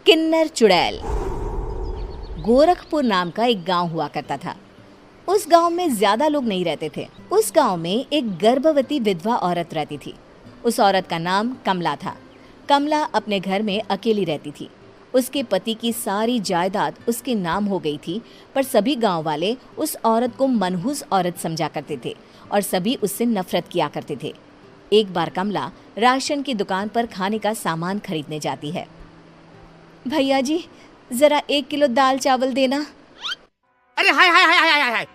किन्नर चुड़ैल। गोरखपुर नाम का एक गांव हुआ करता था। उस गांव में ज्यादा लोग नहीं रहते थे। उस गांव में एक गर्भवती विधवा औरत रहती थी। उस औरत का नाम कमला था। कमला अपने घर में अकेली रहती थी। उसके पति की सारी जायदाद उसके नाम हो गई थी, पर सभी गांव वाले उस औरत को मनहूस औरत समझा करते थे और सभी उससे नफरत किया करते थे। एक बार कमला राशन की दुकान पर खाने का सामान खरीदने जाती है। भैया जी, जरा 1 किलो दाल चावल देना। अरे हाय हाय हाय हाय हाय!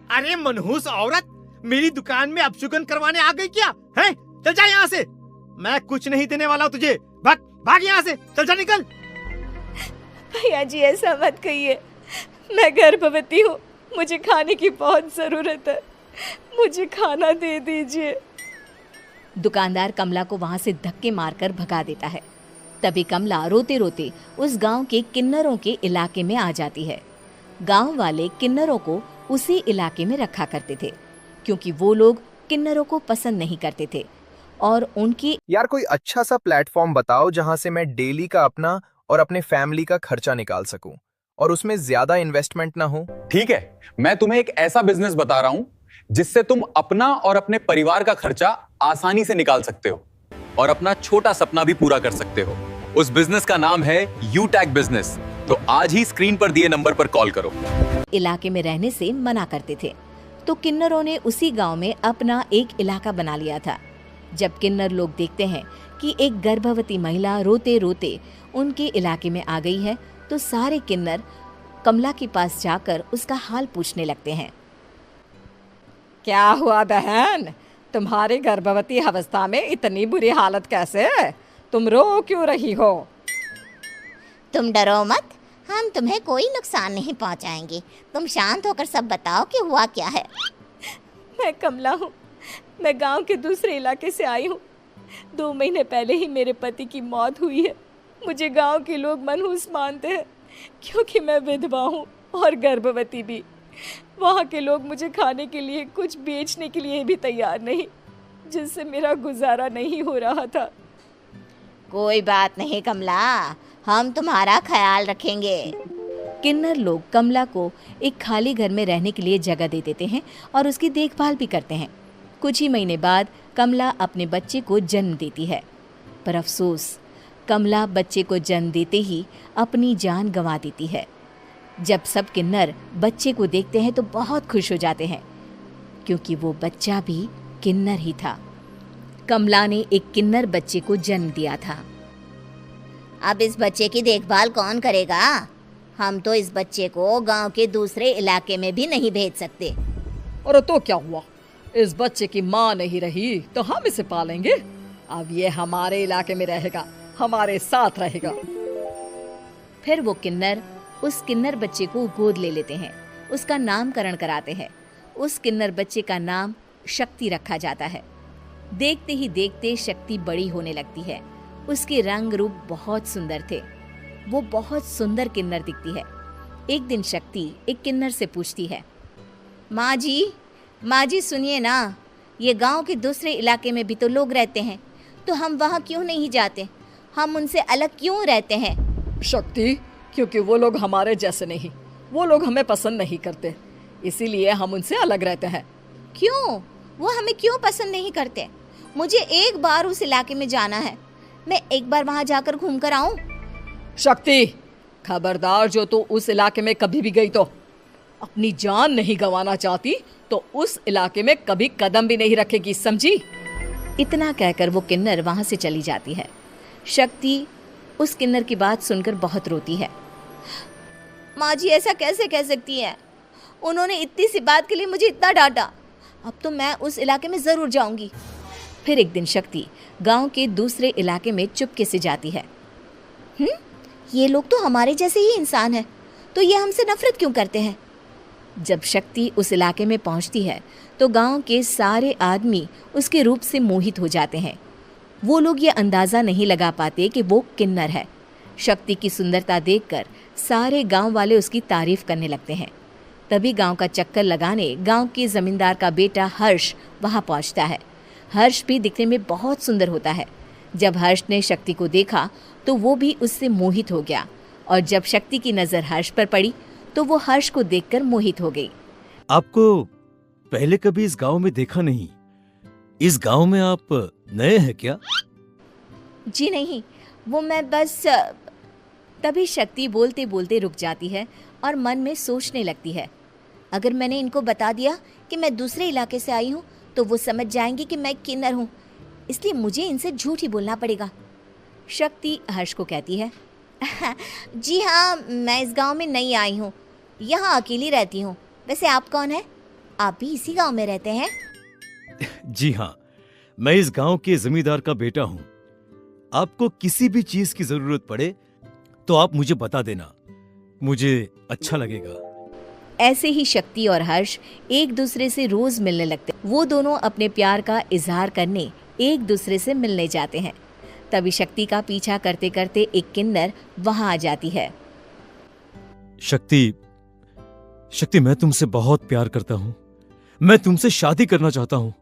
अरे मनहूस औरत, मेरी दुकान में अपशुगन करवाने आ गई क्या? हैं? चल जा यहाँ से। मैं कुछ नहीं देने वाला हूँ तुझे। भाग भाग यहाँ से, चल जा, निकल। भैया जी, ऐसा मत कहिए। मैं गर्भवती हूँ, मुझे खाने की बहुत जरूरत है। मुझे खाना दे दीजिए। दुकानदार कमला को वहां से धक्के मारकर भगा देता है। तभी कमला रोते रोते उस गांव के किन्नरों के इलाके में आ जाती है। गांव वाले किन्नरों को उसी इलाके में रखा करते थे, क्योंकि वो लोग किन्नरों को पसंद नहीं करते थे और उनकी यार कोई अच्छा सा प्लेटफॉर्म बताओ जहां से मैं डेली का अपना और अपने फैमिली का खर्चा निकाल सकूं और उसमें ज्यादा इन्वेस्टमेंट ना हो। ठीक है, मैं तुम्हें एक ऐसा बिजनेस बता रहा हूं जिससे तुम अपना और अपने परिवार का खर्चा आसानी से निकाल सकते हो और अपना छोटा सपना भी पूरा कर सकते हो। उस बिजनेस का नाम है यूटैग बिजनेस। तो आज ही स्क्रीन पर दिए नंबर पर कॉल करो। इलाके में रहने से मना करते थे, तो किन्नरों ने उसी गांव में अपना एक इलाका बना लिया था। जब किन्नर लोग देखते हैं कि एक गर्भवती महिला रोते रोते उनके इलाके में आ गई है, तो सारे किन्नर कमला के पास जाकर उसका हाल पूछने लगते हैं। क्या हुआ बहन, तुम्हारी गर्भवती अवस्था में इतनी बुरी हालत कैसे है? तुम रो क्यों रही हो? तुम डरो मत, हम तुम्हें कोई नुकसान नहीं पहुंचाएंगे। तुम शांत होकर सब बताओ कि हुआ क्या है। मैं कमला हूँ। मैं गांव के दूसरे इलाके से आई हूँ। 2 महीने पहले ही मेरे पति की मौत हुई है। मुझे गांव के लोग मनहूस मानते हैं, क्योंकि मैं विधवा हूँ और गर्भवती भी। वहाँ के लोग मुझे खाने के लिए कुछ बेचने के लिए भी तैयार नहीं, जिससे मेरा गुजारा नहीं हो रहा था। कोई बात नहीं कमला, हम तुम्हारा ख्याल रखेंगे। किन्नर लोग कमला को एक खाली घर में रहने के लिए जगह दे देते हैं और उसकी देखभाल भी करते हैं। कुछ ही महीने बाद कमला अपने बच्चे को जन्म देती है, पर अफसोस, कमला बच्चे को जन्म देते ही अपनी जान गंवा देती है। जब सब किन्नर बच्चे को देखते हैं तो बहुत खुश हो जाते हैं, क्योंकि वो बच्चा भी किन्नर ही था। कमला ने एक किन्नर बच्चे को जन्म दिया था। अब इस बच्चे की देखभाल कौन करेगा? हम तो इस बच्चे को गांव के दूसरे इलाके में भी नहीं भेज सकते। और तो क्या हुआ, इस बच्चे की माँ नहीं रही तो हम इसे पालेंगे। अब ये हमारे इलाके में रहेगा, हमारे साथ रहेगा। फिर वो किन्नर उस किन्नर बच्चे को गोद ले लेते हैं, उसका नामकरण कराते हैं। उस किन्नर बच्चे का नाम शक्ति रखा जाता है। देखते ही देखते शक्ति बड़ी होने लगती है। उसके रंग रूप बहुत सुंदर थे। वो बहुत सुंदर किन्नर दिखती है। एक दिन शक्ति एक किन्नर से पूछती है, माँ जी सुनिए ना, ये गांव के दूसरे इलाके में भी तो लोग रहते हैं, तो हम वहाँ क्यों नहीं जाते? हम उनसे अलग क्यों रहते हैं? शक्ति, क्योंकि वो लोग हमारे जैसे नहीं, वो लोग हमें पसंद नहीं करते, इसीलिए हम उनसे अलग रहते हैं। क्यों? वो हमें क्यों पसंद नहीं करते? मुझे एक बार उस इलाके में जाना है। मैं एक बार वहाँ जाकर घूम कर आऊँ। शक्ति, खबरदार, जो तू उस इलाके में कभी भी गई तो अपनी जान नहीं गंवाना चाहती तो उस इलाके में कभी कदम भी नहीं रखेगी, समझी? इतना कहकर वो किन्नर वहाँ से चली जाती है। शक्ति उस किन्नर की बात सुनकर बहुत रोती है। माँ जी, ऐसा कैसे कह सकती हैं? उन्होंने इतनी सी बात के लिए मुझे इतना डांटा। अब तो मैं उस इलाके में ज़रूर जाऊंगी। फिर एक दिन शक्ति गांव के दूसरे इलाके में चुपके से जाती है। ये लोग तो हमारे जैसे ही इंसान हैं, तो ये हमसे नफरत क्यों करते हैं? जब शक्ति उस इलाके में पहुंचती है तो गांव के सारे आदमी उसके रूप से मोहित हो जाते हैं। वो लोग ये अंदाज़ा नहीं लगा पाते कि वो किन्नर है। शक्ति की सुंदरता देखकर सारे गांव वाले उसकी तारीफ करने लगते हैं। तभी गांव का चक्कर लगाने गांव के जमींदार का बेटा हर्ष वहां पहुंचता है। हर्ष भी दिखने में बहुत सुंदर होता है। जब हर्ष ने शक्ति को देखा तो वो भी उससे मोहित हो गया और जब शक्ति की नजर हर्ष पर पड़ी तो वो हर्ष को देखकर मोहित हो गई। आपको पहले कभी इस गांव में देखा नहीं। इस गांव में आप नए हैं क्या? जी नहीं, वो मैं बस तभी शक्ति बोलते बोलते रुक जाती है और मन में सोचने लगती है। अगर मैंने इनको बता दिया कि मैं दूसरे इलाके से आई हूँ तो वो समझ जाएंगे कि मैं किन्नर हूँ, इसलिए मुझे इनसे झूठ ही बोलना पड़ेगा। शक्ति हर्ष को कहती है, जी हाँ, मैं इस गांव में नई आई हूँ, यहाँ अकेली रहती हूँ। वैसे आप कौन है? आप भी इसी गांव में रहते हैं? जी हाँ, मैं इस गांव के जमींदार का बेटा हूँ। आपको किसी भी चीज की जरूरत पड़े तो आप मुझे बता देना, मुझे अच्छा लगेगा। ऐसे ही शक्ति और हर्ष एक दूसरे से रोज मिलने लगते। वो दोनों अपने प्यार का इजहार करने एक दूसरे से मिलने जाते हैं। तभी शक्ति का पीछा करते करते एक किन्नर वहां आ जाती है। शक्ति, मैं तुमसे बहुत प्यार करता हूँ। मैं तुमसे शादी करना चाहता हूँ।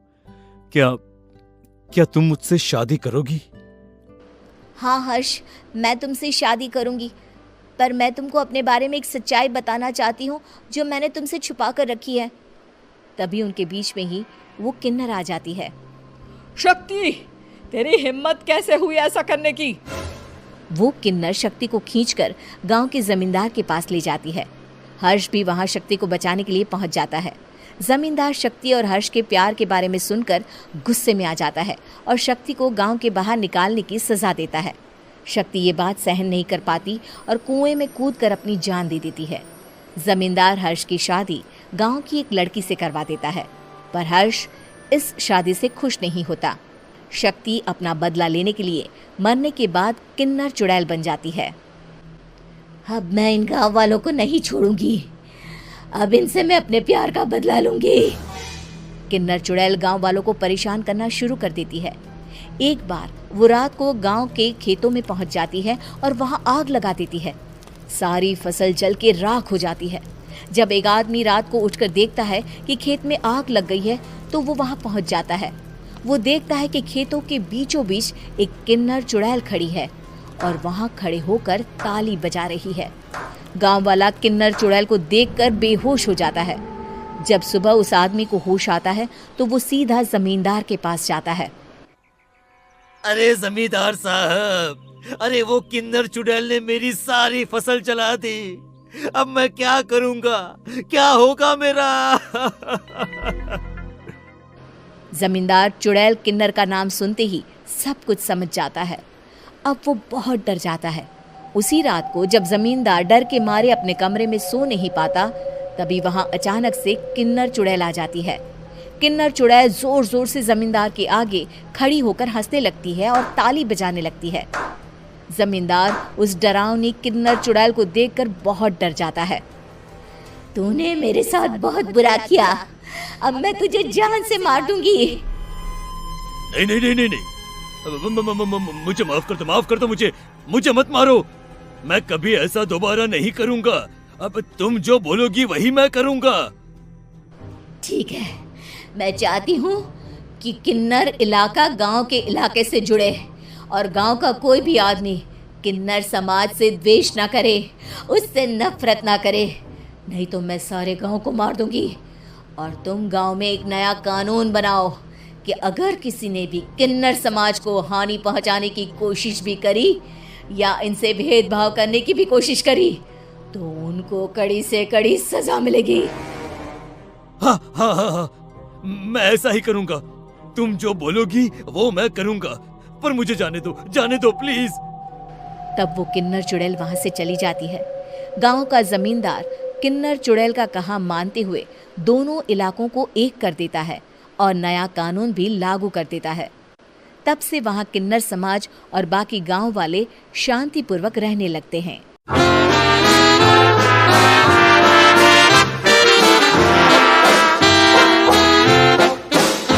क्या तुम मुझसे शादी करोगी? हाँ हर्ष, मैं तुमसे शादी करूंगी, पर मैं तुमको अपने बारे में एक सच्चाई बताना चाहती हूँ जो मैंने तुमसे छुपा कर रखी है। तभी उनके बीच में ही वो किन्नर आ जाती है। शक्ति, तेरी हिम्मत कैसे हुई ऐसा करने की? वो किन्नर शक्ति को खींचकर गांव के जमींदार के पास ले जाती है। हर्ष भी वहां शक्ति को बचाने के लिए पहुंच जाता है। जमींदार शक्ति और हर्ष के प्यार के बारे में सुनकर गुस्से में आ जाता है और शक्ति को गांव के बाहर निकालने की सजा देता है। शक्ति ये बात सहन नहीं कर पाती और कुएं में कूदकर अपनी जान दे देती है। जमींदार हर्ष की शादी गांव की एक लड़की से करवा देता है, पर हर्ष इस शादी से खुश नहीं होता। शक्ति अपना बदला लेने के लिए मरने के बाद किन्नर चुड़ैल बन जाती है। अब मैं इन गांव वालों को नहीं छोड़ूंगी, अब इनसे मैं अपने प्यार का बदला लूंगी। किन्नर चुड़ैल गांव वालों को परेशान करना शुरू कर देती है। एक बार वो रात को गांव के खेतों में पहुंच जाती है और वहां आग लगा देती है। सारी फसल जल के राख हो जाती है। जब एक आदमी रात को उठकर देखता है कि खेत में आग लग गई है तो वो वहां पहुंच जाता है। वो देखता है कि खेतों के बीचों बीच एक किन्नर चुड़ैल खड़ी है और वहां खड़े होकर ताली बजा रही है। गांव वाला किन्नर चुड़ैल को देखकर बेहोश हो जाता है। जब सुबह उस आदमी को होश आता है तो वो सीधा जमींदार के पास जाता है। अरे जमींदार साहब, अरे वो किन्नर चुड़ैल ने मेरी सारी फसल जला दी। अब मैं क्या करूंगा, क्या होगा मेरा? जमींदार चुड़ैल किन्नर का नाम सुनते ही सब कुछ समझ जाता है। अब वो बहुत डर जाता है। उसी रात को जब जमींदार डर के मारे अपने कमरे में सो नहीं पाता, तभी वहां अचानक से किन्नर चुड़ैल आ जाती है। किन्नर चुड़ैल जोर जोर से जमींदार के आगे खड़ी होकर हंसने लगती है और ताली बजाने लगती है। जमींदार उस डरावनी किन्नर चुड़ैल को देखकर बहुत डर जाता है। तूने मेरे साथ बहुत बुरा किया, अब मैं तुझे जान से मार दूंगी। नहीं नहीं नहीं नहीं नहीं, मुझे माफ कर दो, मुझे मत मारो। मैं कभी ऐसा दोबारा नहीं करूंगा। अब तुम जो बोलोगी वही मैं करूंगा। ठीक है, मैं चाहती हूँ कि किन्नर इलाका गांव के इलाके से जुड़े और गांव का कोई भी आदमी किन्नर समाज से द्वेष ना करे, उससे नफरत ना करे, नहीं तो मैं सारे गांव को मार दूंगी। और तुम गांव में एक नया कानून बनाओ कि अगर किसी ने भी किन्नर समाज को हानि पहुंचाने की कोशिश भी करी या इनसे भेदभाव करने की भी कोशिश करी तो उनको कड़ी से कड़ी सजा मिलेगी। हाँ हाँ हाँ हाँ, मैं ऐसा ही करूंगा। तुम जो बोलोगी वो मैं करूंगा, पर मुझे जाने दो प्लीज। तब वो किन्नर चुड़ैल वहां से चली जाती है। गांव का जमींदार किन्नर चुड़ैल का कहा मानते हुए दोनों इलाकों को एक कर देता है और नया कानून भी लागू कर देता है। तब से वहां किन्नर समाज और बाकी गांव वाले शांतिपूर्वक रहने लगते हैं।